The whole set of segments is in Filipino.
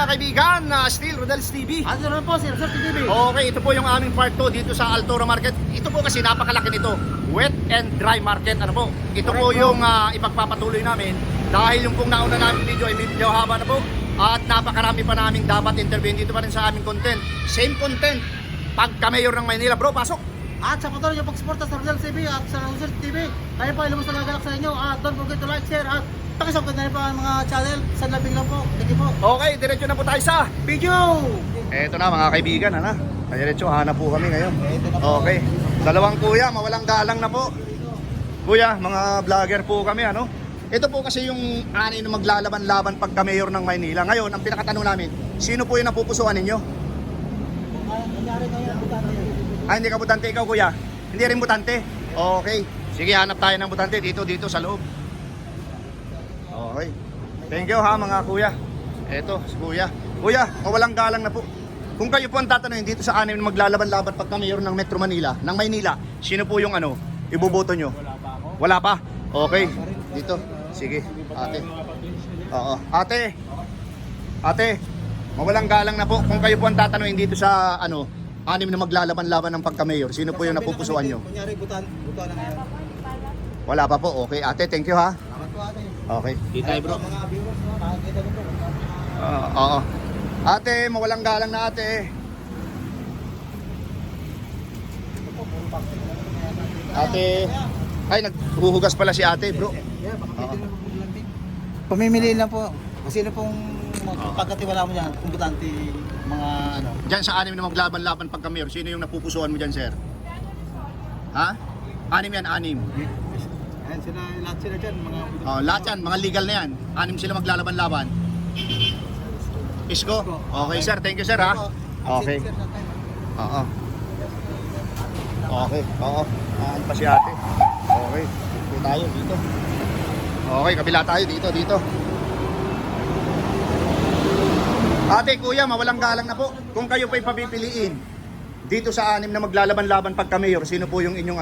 mga kaibigan, Steel Rodels TV. Ano naman po, Sir TV? Okay, ito po yung aming part 2 dito sa Altura Market. Ito po kasi napakalaki nito, wet and dry market. Ano po? Ito po yung ipagpapatuloy namin dahil yung pong nauna namin video ay medyo haba na po at napakarami pa namin dapat intervene dito pa rin sa aming content. Same content pagka-mayor ng Maynila. Bro, pasok! At sa patuloy yung pagsuporta sa Rodels TV at sa Rodels TV, tayo po ay lumos na nagalak sa inyo. At don't forget to like, share at pakisubscribe na rin po ang mga channel. Sa labing lang po. Thank you po. Okay, diretso na po tayo sa Video! eto na mga kaibigan, diretso, hanap po kami ngayon. Okay, dalawang kuya, mawalang galang na po. Kuya, mga vlogger po kami, Ito po kasi yung ani na maglalaban-laban pagka mayor ng Maynila. Ngayon, ang pinakatanong namin, sino po yung napupusuan ninyo? Nangyari ngayon, butante yan. Hindi ka butante, ikaw kuya? Hindi rin butante? Okay, sige, hanap tayo ng butante dito sa loob. Okay, thank you mga kuya. Eto, si kuya. Kuya, mawalang galang na po. Kung kayo po ang tatanungin dito sa anim na maglalaban-laban pagka mayor ng Metro Manila, ng Maynila, sino po yung iboboto nyo? Wala pa ako. Wala pa? Okay, dito. Sige, ate. Oo, ate. Ate, mawalang galang na po. Kung kayo po ang tatanungin dito sa anim na maglalaban-laban ng pagka-mayor, sino po yung napupusuan nyo? Kunyari, butan na ngayon. Wala pa po. Okay, ate, thank you ha. Salamat po ate. Okay. Di tayo bro. Mga viewers, nakakita nyo po. Oo. Ate, mawalang galang na ate. Ate. Ay, naghuhugas pala si ate, bro. Pamimili lang po. Kung sino pong pagkatiwala mo dyan, kung butante, mga Diyan sa anim na maglaban-laban pagka mayor, sino yung napupusuan mo dyan, sir? Ha? Anim yan, anim. Ayan sila, lahat sila dyan, mga Lahat yan, mga legal na yan. Anim sila maglalaban-laban. Isko? Okay, sir. Thank you, sir, ha? Okay. Oo. Okay, oo. Aan pa si ate. Okay. Dito tayo, dito. Okay, kabila tayo, dito. Ate, kuya, mawalang galang na po. Kung kayo pa'y papipiliin dito sa anim na maglalaban-laban pagka mayor, sino po yung inyong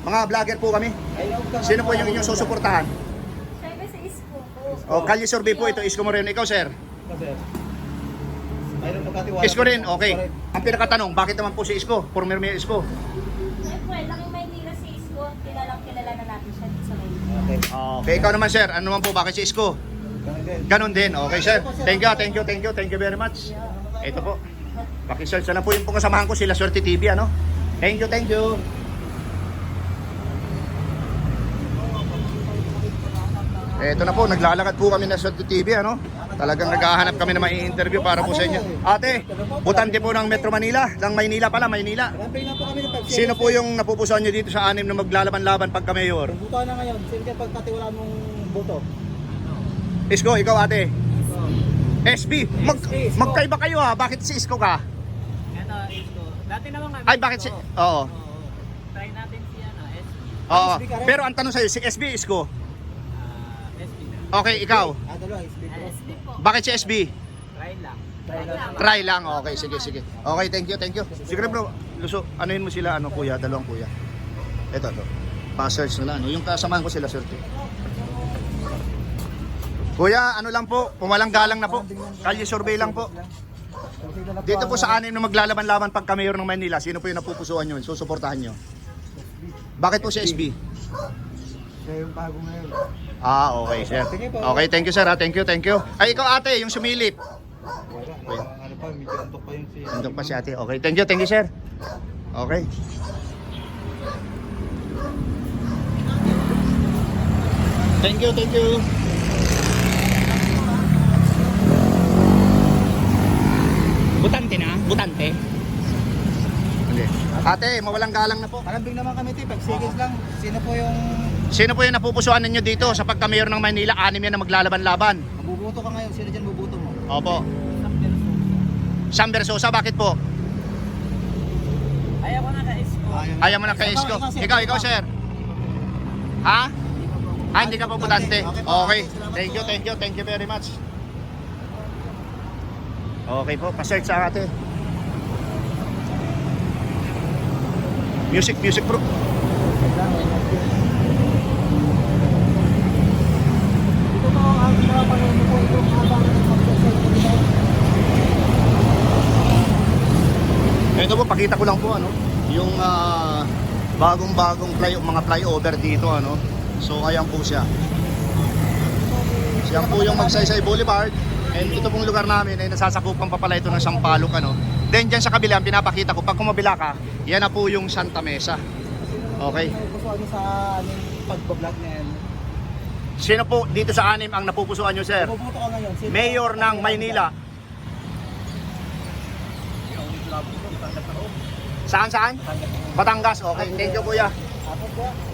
mga vlogger po kami? Sino po yung inyong susuportahan? Sabi sa isko po. O, Kalye Survey po ito, Isko Moreno. Ikaw, sir? Mayroon pagkatiwala. Isko rin, okay. Ang pinakatanong, bakit naman po si Isko? Former Mayor Isko? Siyempre, laking Maynila si isko. Kilala na natin siya dito sa Maynila. Okay. Okay, ikaw naman, sir. Ano naman po, bakit si Isko? Ganon din. Okay, sir. Thank you very much. Ito po. Pakisearch na lang po yung kasamahan ko, sila Swerte TV, Thank you. Ito na po, naglalakad po kami na Swerte TV, Talagang naghahanap kami na mai-interview para po sa inyo. Ate, butante po ng Metro Manila, ng Maynila pala, Maynila. Ramping na po kami ng pag-share. Sino po yung napupusuan nyo dito sa anim na maglalaban-laban pagka mayor? Buto na ngayon, sino kaya pagkatiwala mong boto? Isko, ikaw ate. SB, Isko. magkaiba kayo ha. Bakit si Isko ka? Ito, Isko. Dati naman kami. Ay, bakit si... Oo. Try natin si SB. Oo. SB ka rin? Pero ang tanong sa'yo, si SB, Isko. SB na. Okay, ikaw. Dalawa, SB po. SB po. Bakit si SB? Try lang. Try lang. Okay, sige. Okay, thank you. Sige bro, Luso, anuhin mo sila, kuya, dalawang kuya. Ito. Pa-search na lang, Yung kasamahan ko sila, Swerte. Kuya, lang po, pumalang galang na po. Kalye Survey lang po. Dito po sa anim na maglalaban-laban pagka mayor ng Manila, sino po yung napupusuan nyo? Susuportahan nyo? Bakit po si SB? Siya yung bago ngayon. Okay, sir. Okay, thank you, sir. Thank you. Ay, ikaw ate, yung sumilip. Wala, ano pa, medyo antok pa yung si... Andun pa si ate. Okay, thank you, sir. Okay. Thank you. Butante? Hindi. Ate, mawalang galang na po. Marambing naman kami, pag-seconds lang. Sino po yung napupusuan ninyo dito sa pagka-mayor ng Maynila? Anim yan na maglalaban-laban. Mabubuto ka ngayon, sino dyan bubuto mo? Opo. Sam Versosa, bakit po? Ayaw ko na ka Isko. Ayaw mo na kay Isko. Ikaw, sir. Ha? Hindi ka po butante. Okay. Thank you very much. Okay po, pa-search sa ate. Music bro. Ito po ang mga panahon po itong habang nagpapasay. Ito po, pakita ko lang po ano, yung bagong-bagong mga flyover dito ano. So ayan po siya. Siya po yung Magsaysay Boulevard. And ito pong lugar namin ay nasasakupan pa pala ito ng Sampaloc ano. Then dyan sa kabila, pinapakita ko, pag kumabila ka, yan na po yung Santa Mesa. Okay. Napupusuan niyo sa aming pagbablog na yan. Sino po dito sa anim ang napupusuan nyo, sir? Puputo ka ngayon. Sino Mayor ng Maynila. Saan? Batangas. Okay, thank you kuya.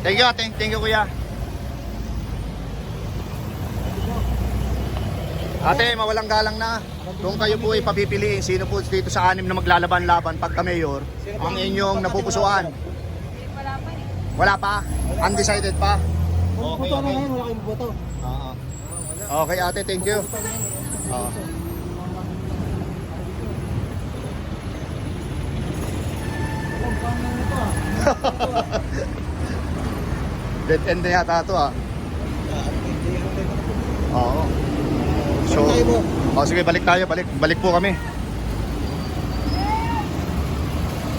Thank you, thank you kuya. Ate, mawalang galang na. Kung kayo po ay papipiliin, sino po dito sa anim na maglalaban-laban pagka mayor, ang inyong napupusuan? Wala pa eh. Wala pa? Undecided pa? Puputo na ngayon, wala kayong boto. Oo. Okay ate, thank you. Oo. Dead end na yata ito ah. Oo. So, sige, balik tayo. Balik po kami.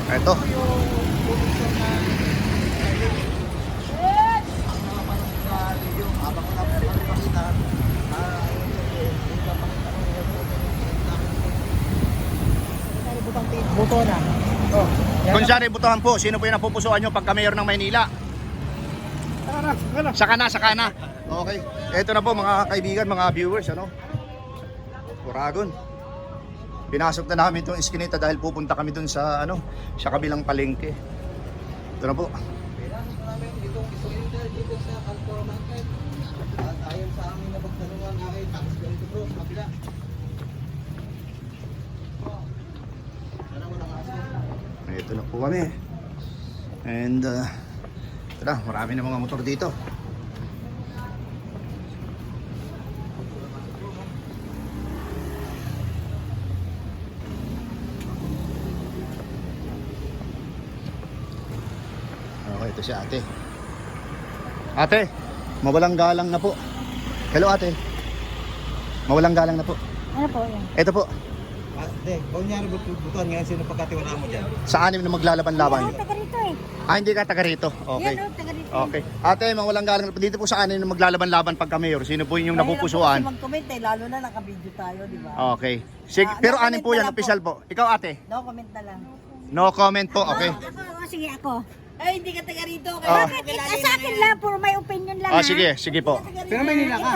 Ito. Boto na. Oh. Kunyari, butuhan po. Sino po yung napupusuan nyo pagka mayor ng Maynila? Saka na. Okay. Ito na po mga kaibigan, mga viewers, ano? Uragon. Pinasok na namin itong Eskinita dahil pupunta kami dun sa, ano, sa kabilang palengke. Ito na po. Ayon sa aming napagtanungan ay tax ganito bro, sa kabila. Ito na po kami. And, ito na, marami na mga motor dito. Okay, ito si ate. Ate, mawalang galang na po. Hello ate. Mawalang galang na po. Ano po yan? Ito po, Ate, kunyari butuan ngayon, sino pagkatiwalaan mo dyan? sa anim na maglalaban-laban. Taga rito eh. Ah, hindi ka taga rito. Okay. Yan o, taga rito. Okay. Ate, mawalang galang na po. Dito po sa anim na maglalaban-laban pagka mayor. Sino po yung napupusuan? Mag-comment eh, lalo na nakabidyo tayo, di ba? Okay. Sige, pero anim po yan, official po. Ikaw ate? No comment na lang. No comment po, okay. Sige ako. Ay, hindi ka taga rito. Ah. Bakit? Sa akin lang, puro may opinion lang Ah, ha? sige po. Pero Maynila ka.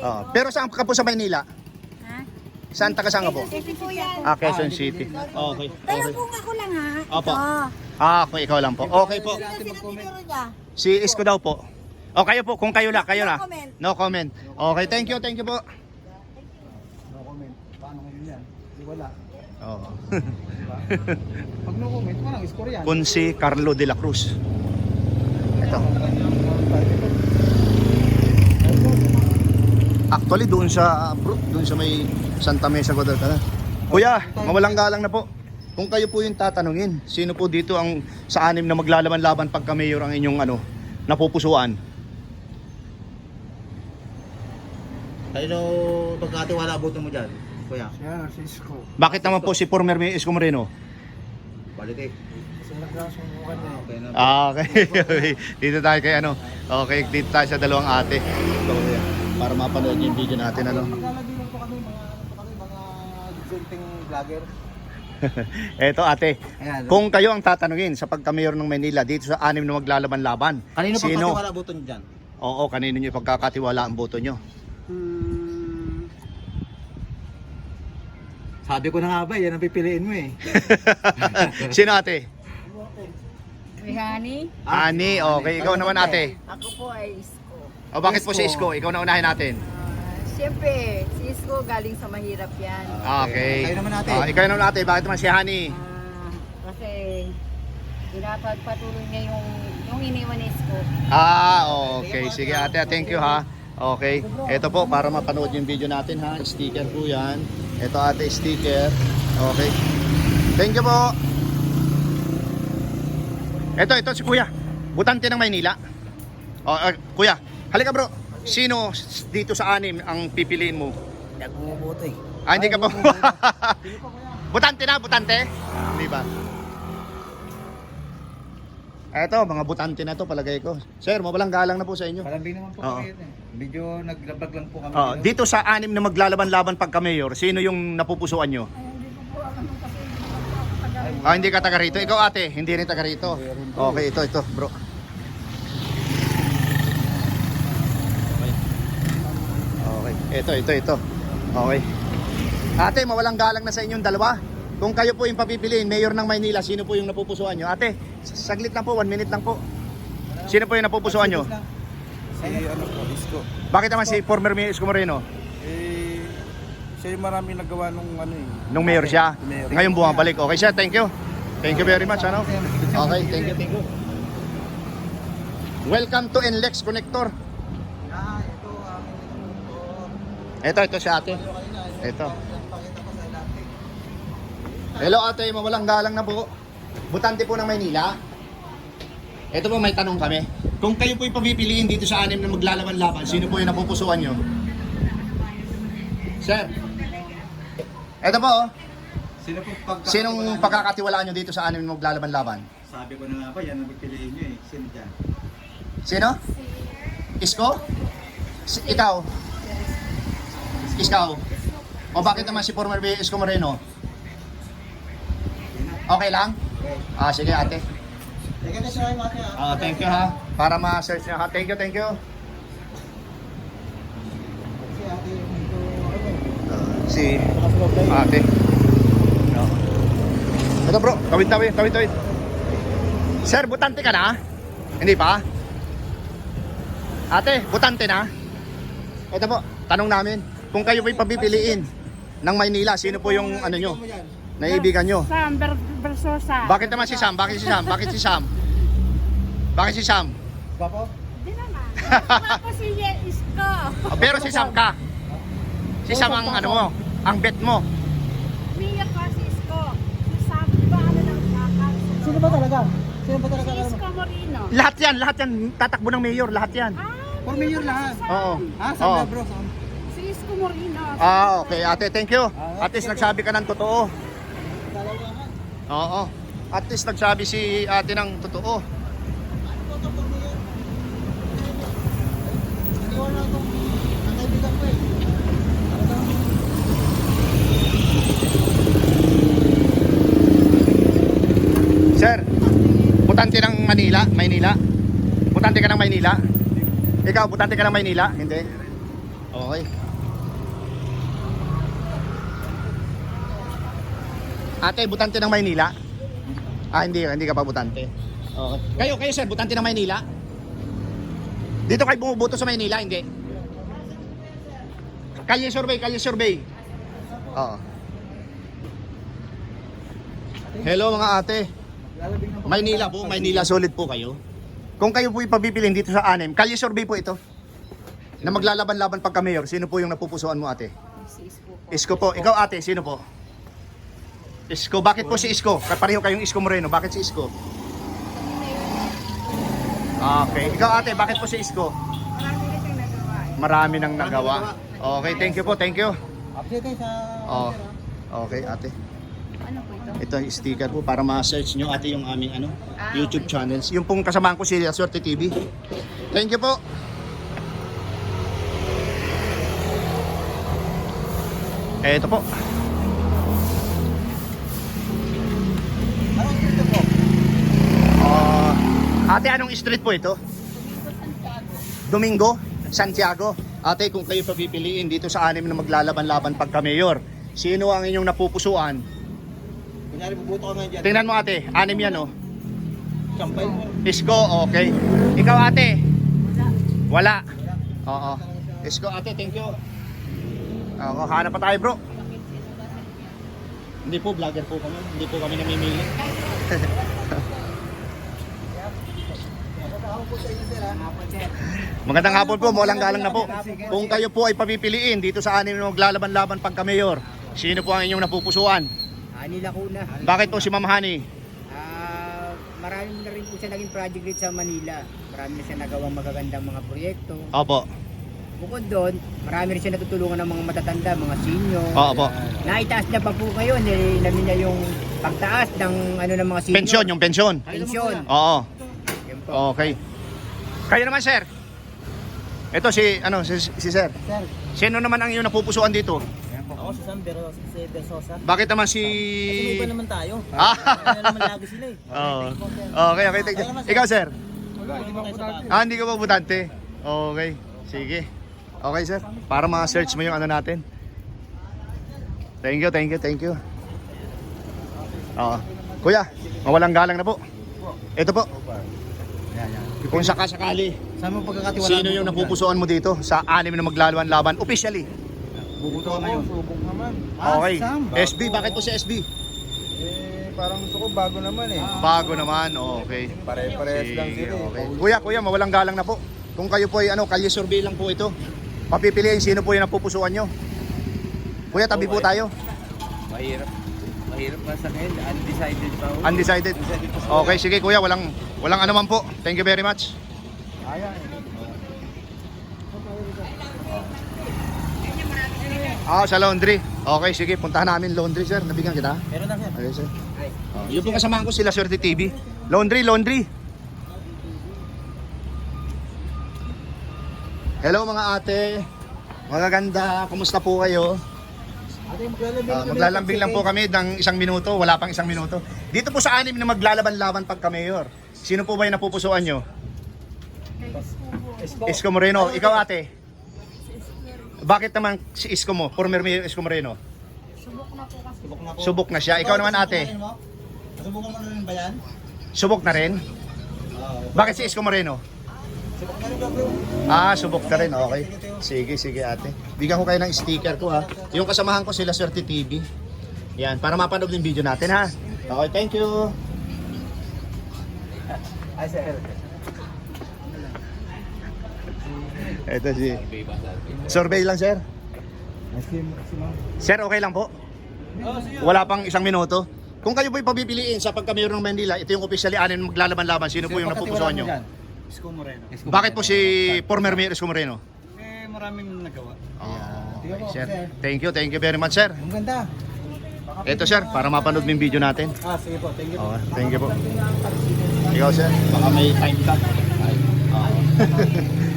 Ah, pero saan ka po sa Maynila? Ha? Saan taga saan ka po? Kasi po yan. Ah, Quezon City. Okay. Pero Okay. kung ako lang ha. Opo. Ito. Ah, okay, ikaw lang po. Okay po. Sinatitiro niya. Si Isko daw po. O kayo po, kung kayo na. No comment. No comment. Okay, thank you po. No comment. Paano ngayon yan? Di wala. Oo. Pag no comment, walang score yan. Kunsi Carlo de la Cruz. Ito. Actually, doon sa may Santa Mesa, Guadalcanal. Kuya, mawalang galang na po. Kung kayo po yung tatanungin, sino po dito ang sa anim na maglalaban-laban pagka mayor ang inyong napupusuan? Tayo pagkatiwala boto mo dyan, kuya. Siya, si Isko. Bakit naman po si former Mayor Isko Moreno? Balik eh. Kasi nagkasubukan niya. Okay na. Ah, okay. Dito tayo kay Okay, dito tayo sa dalawang ate. So, para mapanood yung video natin Maglalagay lang po kami mga dissenting vlogger. Eto ate, Ayan. kung kayo ang tatanungin sa pagka-mayor ng Maynila dito sa anim na maglalaban-laban, Kanino sino? pagkatiwala boto nyo dyan? Oo, kanino nyo pagkakatiwala ang boto nyo? Sabi ko na nga ba, yan ang pipiliin mo eh. Sino ate? Rihani, Ani, okay. Ikaw naman ate. ako po ay Isko. O bakit po si Isko? Ikaw na unahin natin. Siyempre, si Isko galing sa mahirap yan. Okay. Kayo naman ate. Ikaw naman ate. Bakit naman si Hani? Kasi pinapagpatuloy niya yung iniwan ni Isko. Ah, okay. Sige ate, thank you ha. Okay. Ito po, para mapanood yung video natin ha. Sticker po yan. Ito ate, sticker. Okay. Thank you po. Ito si kuya. Butante ng Maynila. Kuya, halika bro. Sino dito sa anim ang pipiliin mo? Hindi ako bumuboto eh. Ah, hindi ka pa. Butante na, butante? Di ba? Eto, mga butante na to palagay ko. Sir, mawalang galang na po sa inyo. Palambing naman po Oo. kami yun eh. Medyo naglabag lang po kami. Dito sa 6 na maglalaban-laban pagka mayor, sino yung napupusuan nyo? Hindi ka taga rito. Ikaw ate, hindi rin taga rito. Okay, ito bro. Okay, ito. Okay. Ate, mawalang galang na sa inyong dalawa. Kung kayo po yung papipiliin, mayor ng Maynila, sino po yung napupusuan nyo? Ate, saglit lang po, 1 minute lang po. Sino po yung napupusuan nyo? Si ano po, Isko. Bakit naman si former Mayor Isko Moreno? Siya yung marami nagawa nung ano eh. Nung mayor siya. Mayor. Ngayon bumabalik. Okay siya, thank you. Thank you very much, ano? Okay, thank you. Welcome to NLEX Connector. Ito si ate. Ito. Hello ate, mawalang galang na po. Butante po ng Maynila. Ito po, may tanong kami. Kung kayo po ipapipiliin dito sa 6 na maglalaban-laban, sino po yung napupusuan nyo? Sir. Ito po, oh. Sino po Sinong pagkakatiwalaan nyo dito sa 6 na maglalaban-laban? Sabi ko na nga ba, yan ang pipiliin nyo eh. Sino dyan? Sino? Isko? Ikaw? Ikaw? O bakit naman si former Mayor Isko Moreno? Okay lang? Sige ate. Thank you ha. Para ma-search niya ha. Thank you. Si ate. Ito bro, tawid. Sir, butante ka na? Hindi pa? Ate, butante na? Ito po, tanong namin. Kung kayo po'y pabipiliin ng Maynila, sino po yung ano nyo? Naibigan nyo? Sam Versosa. Bakit naman si Sam? Bakit si Sam? Papo? Di naman. Ako si Isko. Pero si Sam ka. Si Sam ang ano mo, ang bet mo. Mia ka si Isko. Si Sam, di ba ano lang kakal? Sino ba talaga? Si Isko Moreno. Lahat yan, tatakbo ng mayor, lahat yan. For mayor lahat. Oo. Sam Oo. na bro. Si Isko Moreno. Okay ate, thank you. At least nagsabi ka ng totoo. Oo. At least nagsabi si ate ng totoo. Sir, butante ng Maynila? Butante ka ng Maynila? Ikaw, butante ka ng Maynila? Hindi? Okay. Ate, butante ng Maynila? Hindi ka pa butante. Okay. Kayo sir, butante ng Maynila? Dito kayo bumuboto sa Maynila, hindi? Kalye survey. Oo. Hello mga ate. Maynila solid po kayo. Kung kayo po ipabipilin dito sa 6, kalye survey po ito. Na maglalaban-laban pagka mayor, sino po yung napupusuan mo ate? Si Isko po. Isko po. Ikaw ate, sino po? Isko. Bakit po si Isko? Pareho kayong Isko Moreno. Bakit si Isko? Okay. Ikaw ate, bakit po si Isko? Marami na siyang nagawa. Marami nang nagawa. Okay, thank you po. Update sa Okay ate. Ano po ito? Ito yung sticker po para ma-search nyo ate yung aming YouTube channels. Yung pong kasamahan ko si Swerte TV. Thank you po. Ito po. Anong dito po? Ate, anong street po ito? Domingo, Santiago. Ate, kung kayo papipiliin dito sa 6 na maglalaban-laban pagka mayor, sino ang inyong napupusuan? Kunyari bubuto ka ngayon dyan. Tingnan mo ate, 6 yan oh. Sampay mo. Isko, okay. Ikaw ate? Wala. Oo. Isko ate, thank you. Hanap pa tayo bro. Hindi po, vlogger po kami. Hindi po kami namimili. Magandang hapon po, walang galang na po. Kung kayo po ay papipiliin dito sa 6 na maglalaban-laban pagka mayor, sino po ang inyong napupusuan? Anila Kuna. Bakit po si Ma'am Hani? Marami na rin po siya naging project dito sa Manila. Marami na siya nagawang magagandang mga proyekto. Opo. Bukod doon, marami rin siya natutulungan ng mga matatanda, mga senior. Opo. Naitaas na pa po ngayon, nilalamin niya yung pagtaas ng ng mga senior. Pensyon, yung pensyon. Pensyon. Oo. Okay. Kayo naman, sir. Ito si sir. Sino naman ang iyong napupusuan dito? Ako si Sam Bersosa. Bakit naman si Kasi may iba naman tayo. Ah. Kaya naman lagi sila eh. Oo. Okay, okay. Thank you. Ikaw, sir. Hindi ka pa butante. Okay. Sige. Okay, sir. Para ma-search mo yung ano natin. Thank you, thank you, thank you. Oo. Kuya, mawalang galang na po. Ito po. Kung sakasakali, Saan mo pagkakatiwala? sino yung napupusuan mo dito sa 6 na maglalaban laban officially? Bubuto ka ngayon. Subok naman. Okay. Sam. SB, bakit po si SB? Parang gusto ko bago naman eh. Bago naman, okay. Pare-parehas lang Sige, sila okay. eh. Kuya, mawalang galang na po. Kung kayo po ay kalye survey lang po ito. Papipiliin sino po yung napupusuan nyo. Kuya, tabi po tayo. Mahirap. Mahirap pa sa ngayon. Undecided pa ako. Undecided. Okay, sige kuya, walang anuman po. Thank you very much. Sa laundry. Okay, sige, puntahan namin laundry, sir. Nabigyan kita. Meron na sir. Okay, sir. Yung po kasamahan ko sila, Swerte TV. Laundry. Hello mga ate. Magaganda. Kumusta po kayo? Ate, maglalambing Maglalambing lang po kami ng 1 minuto. Wala pang 1 minuto. Dito po sa 6 na maglalaban-laban pagka mayor. Sino po ba yung napupusuan nyo? Isko Moreno. Ikaw ate? Bakit naman si Isko mo? Former Mayor Isko Moreno. Subok na siya. Ikaw naman ate? Nasubukan mo na rin ba yan? Subok na rin? Bakit si Isko Moreno? Subok na rin ba bro? Subok na rin. Okay. Sige ate. Bigyan ko kayo ng sticker ko ha. Yung kasamahan ko sila Swerte TV. Yan. Para mapanood yung video natin ha. Okay, thank you. Ay sir. Ito si... Survey lang, sir. Sir, okay lang po? Wala pang 1 minuto. Kung kayo po'y pabipiliin sa pagka-mayor ng Manila, ito yung officially 6 na maglalaban-laban. Sino po yung napupusuan nyo? Isko Moreno. Bakit po si former Mayor Isko Moreno? Maraming nagawa. Okay, sir. Thank you very much, sir. Ang ganda. Ito, sir, para mapanood yung video natin. Sige po, thank you. Okay, thank you po. Ikaw, sir, baka may time cut.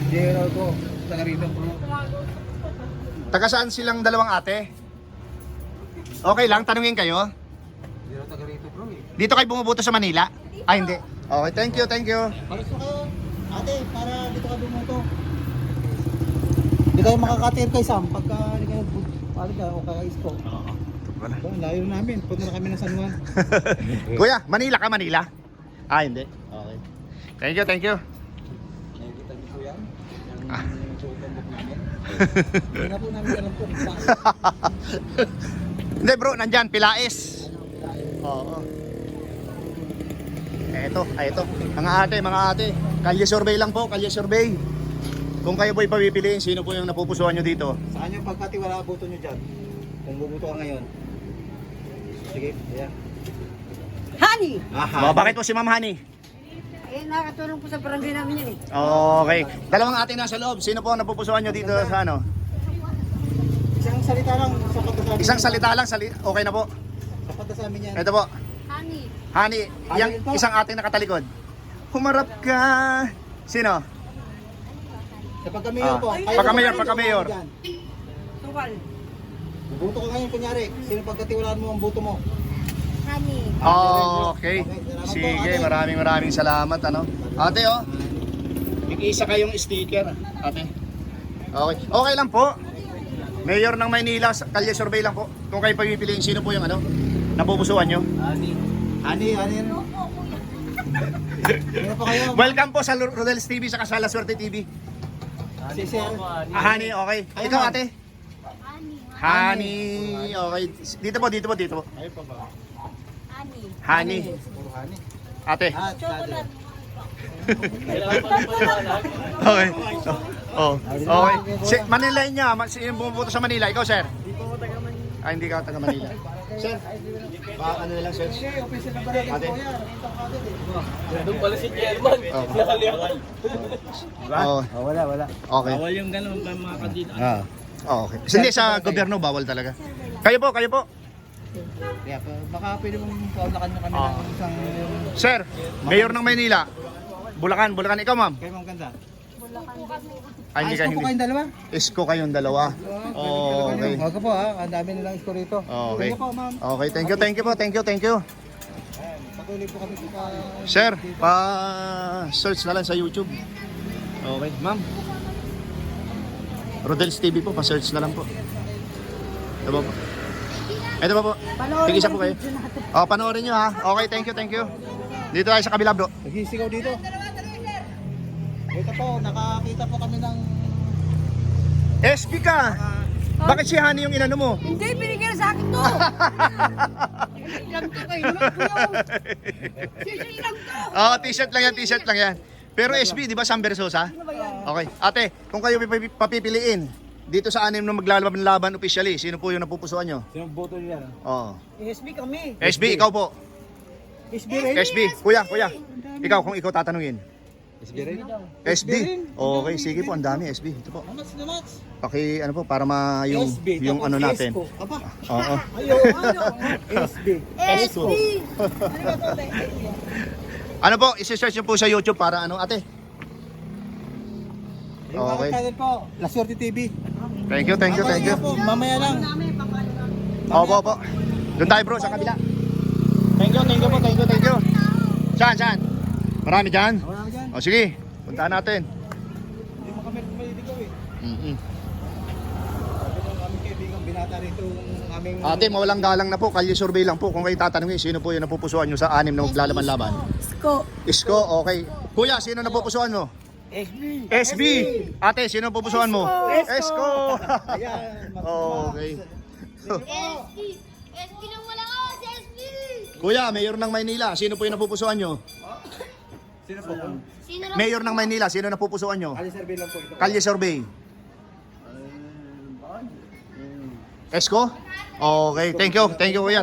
General ko, taga rito bro. Taga saan silang dalawang ate? Okay lang, tanungin kayo. General taga rito bro eh. Dito kayo bumubuto sa Manila? Hindi. Okay, thank you. Pares ko kayo, ate, para dito ka bumuto. Hindi kayo makakatir kay Sam pagka hindi kayo o kay Isko. Wala. Layo namin, punta na kami ng San Juan. Kuya, Manila ka, Manila? Hindi. Okay. Thank you. Nakikita niyo po yan? Ah. Yung tutumbok namin. Hindi na po namin alam po kung saan. Hindi bro, nandyan, Pilaes. Oo. Eto. Mga ate. Kalye survey lang po, kalye survey. Kung kayo po'y pabipiliin, sino po yung napupusuan nyo dito? Saan yung pagkatiwala boto nyo dyan? Kung bubuto ka ngayon. Sige, yeah. Honey! Bakit po si Ma'am Hani? Nakatulong po sa barangay namin yan eh. Okay. Dalawang ate nasa loob. Sino po ang napupusuan nyo dito sa ano? Isang salita lang, sapat na sa amin. Isang salita lang, okay na po. Sapat na sa amin yan. Ito po. Honey. Hani, yung po. isang ating nakatalikod. Humarap ka. Sino? Sa pagka-mayor po. Pagka-mayor. Tuwal. Bubuto ka ngayon, kunyari. Sino pagkatiwalaan mo ang boto mo? Honey. Okay. Sige, maraming salamat ano. Ate Mag-isa kayong sticker, ate. Okay lang po. Mayor ng Maynila, kalye survey lang po. Kung kayo pagpipiliin, sino po yung napupusuan nyo? Ani. Ano pa kayo? Welcome po sa Rodel's TV sa Kasala Swerte TV. Si Sir. Hani, okay. Ikaw ate? Hani, okay. Dito po. Ayaw pa ba? Hani. Puro hani. Ate. Chocolate. Okay. Okay. Manila niya, sino bumubuto sa Manila? Ikaw, sir? Hindi ka taga Manila. Sir, ano lang, sir? Ate. Doon pala si Chairman. Wala. Okay. Bawal yung ganun mga kandidato. Okay. Hindi sa gobyerno bawal talaga. Kayo po. Kaya baka pwede mong paulakan nyo kami ng isang... Sir, Mayor ng Maynila. Bulacan, Bulacan. Ikaw, ma'am? Kayo mga ganda. Ay, hindi ka, Isko po hindi. kayong dalawa? Isko kayong dalawa. Okay. Huwag po ha, ang dami nilang isko rito. Okay. Thank you po ma'am. Okay, thank you po. Ayan, patuloy po kami sa... Sir, pa-search na lang sa YouTube. Okay, ma'am. Rodel's TV po, pa-search na lang po. Ito po. Ito po. Tigisa po kayo. Panoorin nyo ha. Okay, thank you. Dito tayo sa kabila, bro. Nagsisigaw dito. Ito po, nakakita po kami ng... SB ka! Bakit si Honey yung inano mo? Hindi, binigyan sa akin to. Lang to kayo naman po yun. Sisi lang to. T-shirt lang yan. Pero SB, di ba Sam Versosa? Okay. Ate, kung kayo papipiliin, dito sa anim na maglalaban officially, sino po yung napupusuan nyo? Sinong boto niya? Oo. SB kami. SB, ikaw po. SB rin. SB, kuya. Ikaw, kung ikaw tatanungin. SB rin? SB. Okay, sige po, ang dami SB. Ito po. Namats. Ano po, para yung SB, yung tapos ano natin. Esko. Aba, Oo. SB. Esko. Ano po, isi-search nyo po sa YouTube para ano, ate? Yung Okay. channel po, La Suerte TV. Thank you. Mamaya po, mamaya lang. Opo. Doon tayo bro, sa kabila. Thank you. Saan? Marami dyan? Wala ka dyan. O sige, puntaan natin. Hindi mo kami kumaligaw eh. Mm-mm. Sabi ng aming kaibigan, binata rito yung aming... Ate, mawalang galang na po, kalye survey lang po. Kung kayo tatanungin, sino po yung napupusuan nyo sa anim na maglalaban-laban? Isko, okay. Kuya, sino napupusuan mo? SB. Ate, sino napupusuan mo? Esko. Ayan, Okay. SB lang wala ka, si SB! Kuya, Mayor ng Maynila, sino po yung napupusuan nyo? Sino po? Sino lang? Mayor ng Maynila, sino napupusuan nyo? Ali survey lang po ito. Kalye survey. Esko? Okay, thank you kuya.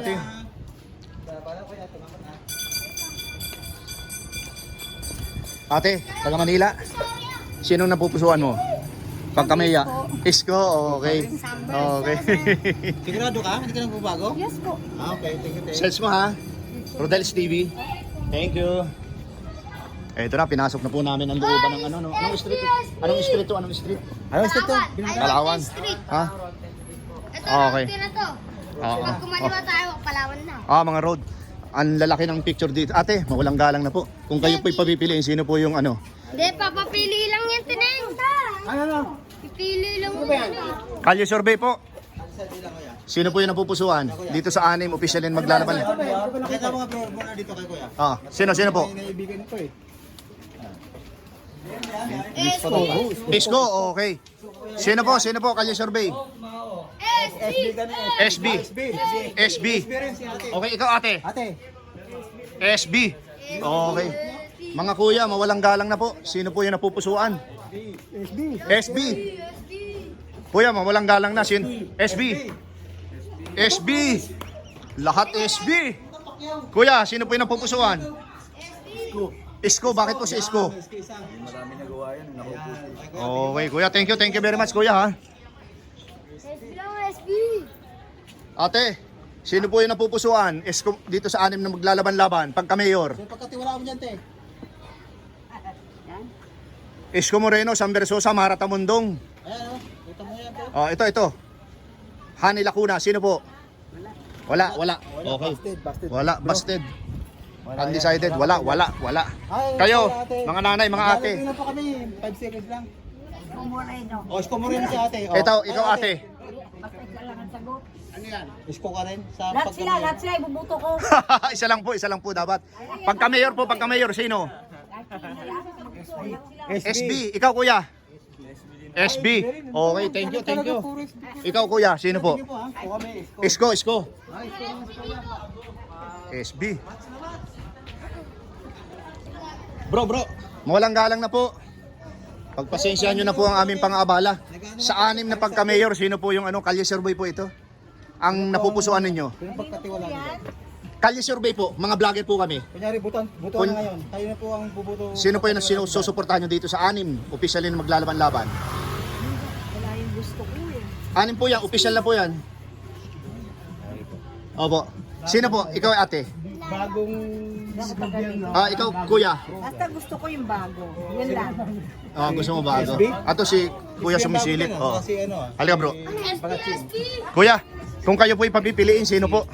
Ate, taga Manila, sino napupusuan mo? Pagkamaya. Isko, okay. Sigurado ka? Hindi ka nang bubago? Yes po. Okay, thank you. Search mo ha. Rodel's TV. Thank you. Ito na, pinasok na po namin ang looban ng ano, no? Anong street? Anong street to? Anong street? Ayos ito. Palawan. Ha? Ito Okay. na to. Oo. Pag kumaliwa tayo, Palawan na. Mga road. Ang lalaki ng picture dito. Ate, mawalang galang na po. Kung kayo po'y papipiliin, sino po yung ano? Hindi, papapili lang yan, Tineng. Ano? Pipili lang yan. Kalye survey po. Sino po yung napupusuan? Dito sa anim, official and maglalaban. Nakita mga bro, muna dito kay kuya. Sino po? Naibigan ito eh. Isko, okay. Sino po? Kalye survey. SB. SB. Okay, ikaw ate. Ate, SB. Okay. Mga kuya, mawalang galang na po. Sino po yung napupusuan? SB. Kuya, mawalang galang na. SB. SB. Lahat SB. Kuya, sino po yung napupusuan? Isko, bakit po si Isko? Okay, kuya, thank you very much, kuya ha. SB lang, SB. Ate, sino po yung napupusuan? Isko dito sa anim na maglalaban-laban pagka mayor. Pagkatiwala mo dyan, te. Isko Moreno, Sam Versosa, Mara Tamundong. Ayan, kita mo yan, te. Ito. Hani Lacuna, sino po? Wala. Okay. busted. Wala, busted. Undecided, wala. Ay, Kayo, ate. mga nanay, mga ate. Lalagay na po kami, 5 seconds lang. Isko mo rin si ate. Ikaw ate. Ano yan? Isko ka rin sa Lahat sila ibubuto ko. isa lang po dapat. Pagka mayor, sino? SB, ikaw kuya. SB. Okay, thank you. Ikaw kuya, sino po? Isko. SB. Bro, mawalang galang na po. Pagpasensyahan nyo na po ang aming pang-aabala. Sa anim na pagka-mayor, sino po yung kalye survey po ito? Ang napupusuan ninyo? Yung pagkatiwala niyo. Kalye survey po, mga vlogger po kami. Kunyari, buto na ngayon. Tayo na po ang bubuto. Sino po yung susuportahan nyo dito sa anim? Official na maglalaban-laban. Wala yung gusto ko eh. Anim po yan, official na po yan. Opo. Sino po? Ikaw ate. bagong gobyerno. Ikaw, kuya. Basta gusto ko yung bago. Yun lang. Gusto mo bago? Ato si kuya sumisilip. Oh. Kasi ano Halika bro. Kuya, kung kayo po ipapipiliin, sino po?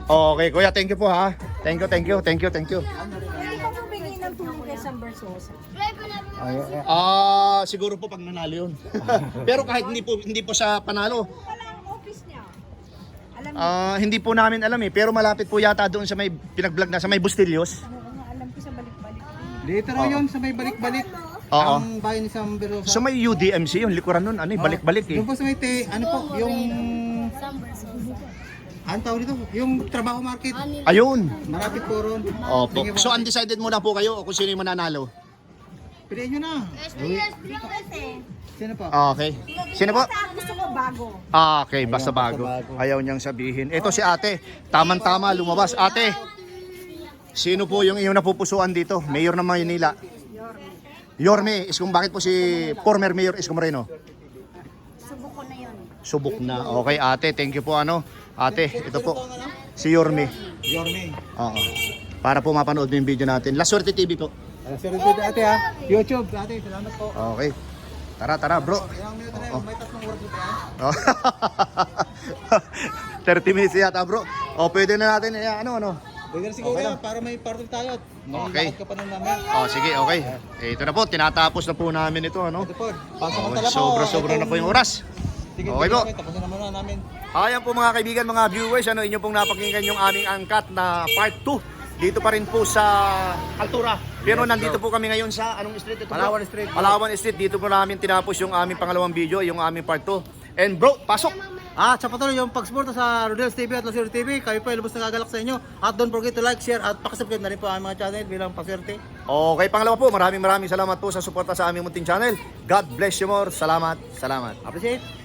Okay, kuya, thank you po ha. Thank you. Pwede ko bumigay ng tulong kay San Versosa. Siguro po pag nanalo yun. Pero kahit hindi po sa panalo, Wala ang office niya. Alam hindi po namin alam eh. Pero malapit po yata doon sa may pinag-vlog na sa may Bustillos. mo nga, alam ko sa balik-balik. Dito raw yun sa may balik-balik. Oo. Ang bayan ni San Versosa. So may UDMC yung likuran nun, balik-balik eh. Doon po sa may ano po, yung ano tawag dito? Yung trabaho market. Ayun. Malapit po ron. Opo. So undecided muna po kayo kung sino yung mananalo. Piliin nyo na. Sino po? Okay. Sino po? Basta gusto ko bago. Okay, basta bago. Ayaw niyang sabihin. Ito si ate. Tama-tama lumabas. Ate, sino po yung iyong napupusuan dito? Mayor ng Maynila. Yorme. Bakit po si former Mayor Isko Moreno? Subok ko na yun. Subok na. Okay ate, thank you po Ate, ito po. Si Yorme. Yorme. Oo. Para po mapanood mo yung video natin. La Suerte TV po. Sorry po ate ha. YouTube ate, salamat po. Okay. Tara bro. Ilang minuto na yun, may tatlong oras dito ha. 30 minutes yata bro. Pwede na natin. Pwede na siguro Okay yan, para may party tayo. Okay. May lakad ka pa ng namin. Sige, okay. Ito na po, tinatapos na po namin ito, Ito po, pansamantala po. Sobra na po yung oras. Sige, Okay po. Tapos na muna namin. Ayan po mga kaibigan, mga viewers, inyo pong napakinggan yung aming angkat na part 2. Dito pa rin po sa Altura. Pero nandito po kami ngayon sa anong street ito? Palawan Street. Palawan Street. Dito po namin tinapos yung aming pangalawang video, yung aming part 2. And bro, pasok! Sa patuloy yung pag-suporta sa Rodel's TV at Lasure TV, kayo po ay lubos nagagalak sa inyo. At don't forget to like, share at pakisubscribe na rin po ang mga channel bilang paswerte. Okay, pangalawa po, maraming salamat po sa suporta sa aming munting channel. God bless you more. Salamat. Appreciate.